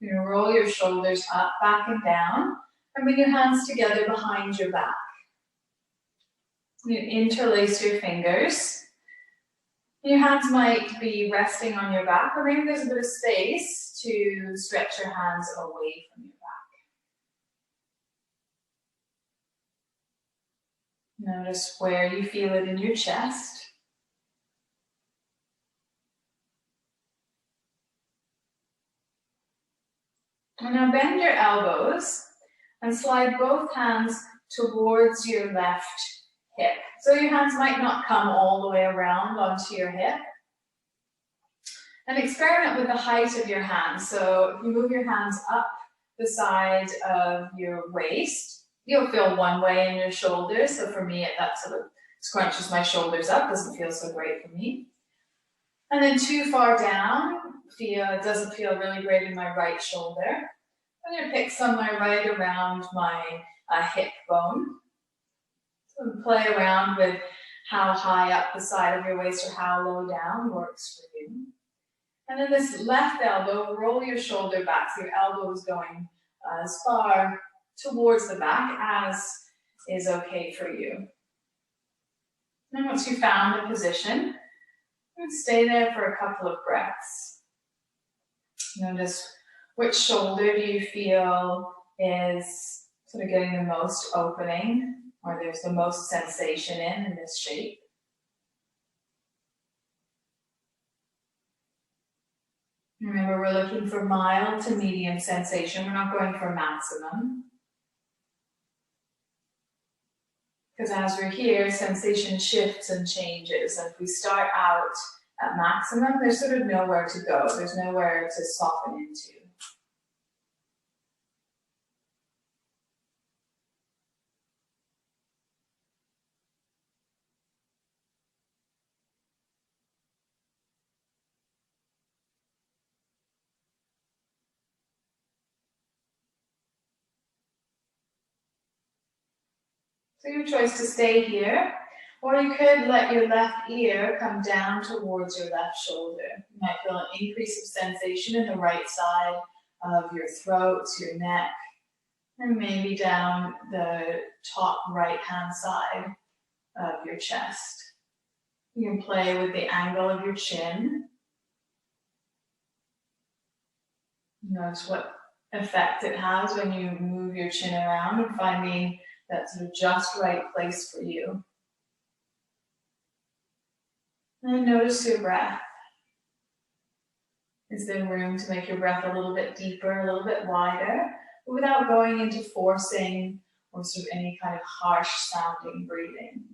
You're going to roll your shoulders up, back, and down, and bring your hands together behind your back. You interlace your fingers. Your hands might be resting on your back, or maybe there's a bit of space to stretch your hands away from your back. Notice where you feel it in your chest. And now bend your elbows and slide both hands towards your left hip. So your hands might not come all the way around onto your hip. And experiment with the height of your hands. So if you move your hands up the side of your waist, you'll feel one way in your shoulders. So for me, that sort of scrunches my shoulders up. Doesn't feel so great for me. And then too far down, it doesn't feel really great in my right shoulder. I'm going to pick somewhere right around my hip bone. So play around with how high up the side of your waist or how low down works for you. And then this left elbow, roll your shoulder back so your elbow is going as far towards the back as is okay for you. And once you've found a position, stay there for a couple of breaths. Notice which shoulder do you feel is sort of getting the most opening, or there's the most sensation in this shape. Remember, we're looking for mild to medium sensation. We're not going for maximum. Because as we're here, sensation shifts and changes. And if we start out at maximum, there's sort of nowhere to go. There's nowhere to soften into. So your choice to stay here, or you could let your left ear come down towards your left shoulder. You might feel an increase of sensation in the right side of your throat, your neck, and maybe down the top right-hand side of your chest. You can play with the angle of your chin. Notice what effect it has when you move your chin around and finding that sort of just right place for you. And notice your breath. Is there room to make your breath a little bit deeper, a little bit wider, but without going into forcing or sort of any kind of harsh sounding breathing?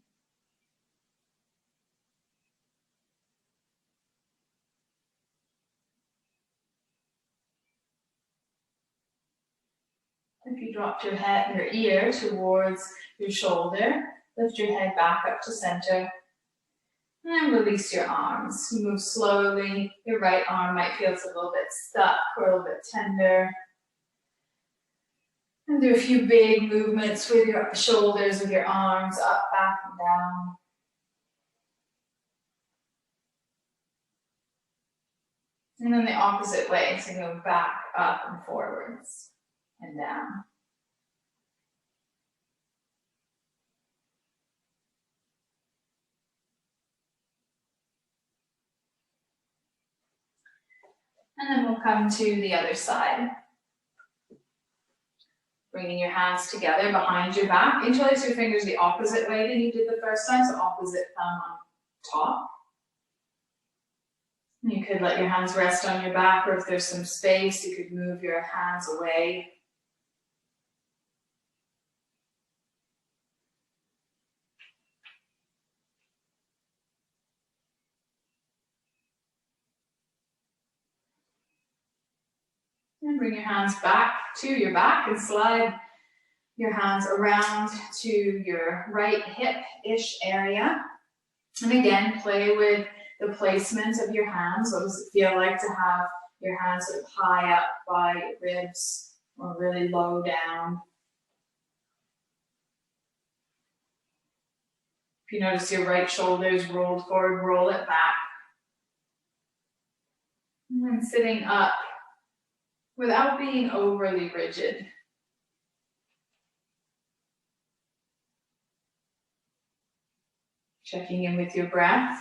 If you dropped your head, your ear towards your shoulder, lift your head back up to center, and release your arms. Move slowly. Your right arm might feel it's a little bit stuck or a little bit tender. And do a few big movements with your shoulders, with your arms up, back, and down. And then the opposite way, so go back, up, and forwards, and down. And then we'll come to the other side. Bringing your hands together behind your back. Interlace your fingers the opposite way than you did the first time, so opposite thumb on top. You could let your hands rest on your back, or if there's some space, you could move your hands away. And bring your hands back to your back and slide your hands around to your right hip-ish area. And again, play with the placement of your hands. What does it feel like to have your hands sort of high up by your ribs or really low down? If you notice your right shoulder is rolled forward, roll it back. And then sitting up, without being overly rigid. Checking in with your breath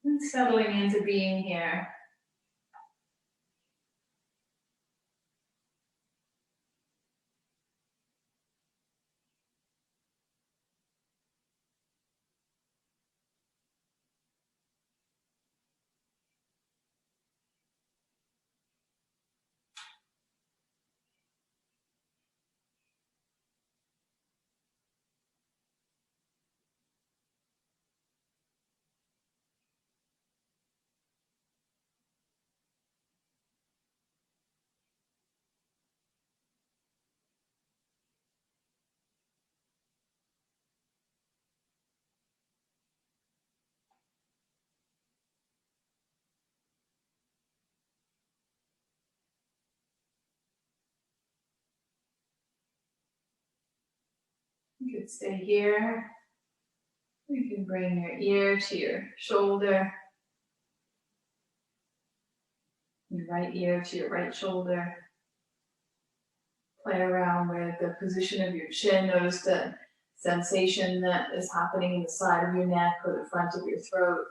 and settling into being here. You could stay here. You can bring your ear to your shoulder, your right ear to your right shoulder. Play around with the position of your chin. Notice the sensation that is happening in the side of your neck or the front of your throat.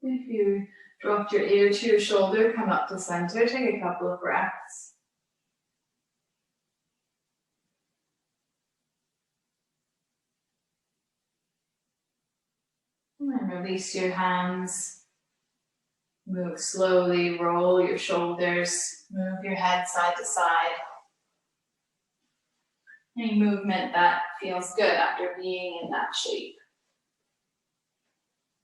If you dropped your ear to your shoulder, come up to center, take a couple of breaths. And then release your hands. Move slowly, roll your shoulders, move your head side to side. Any movement that feels good after being in that shape.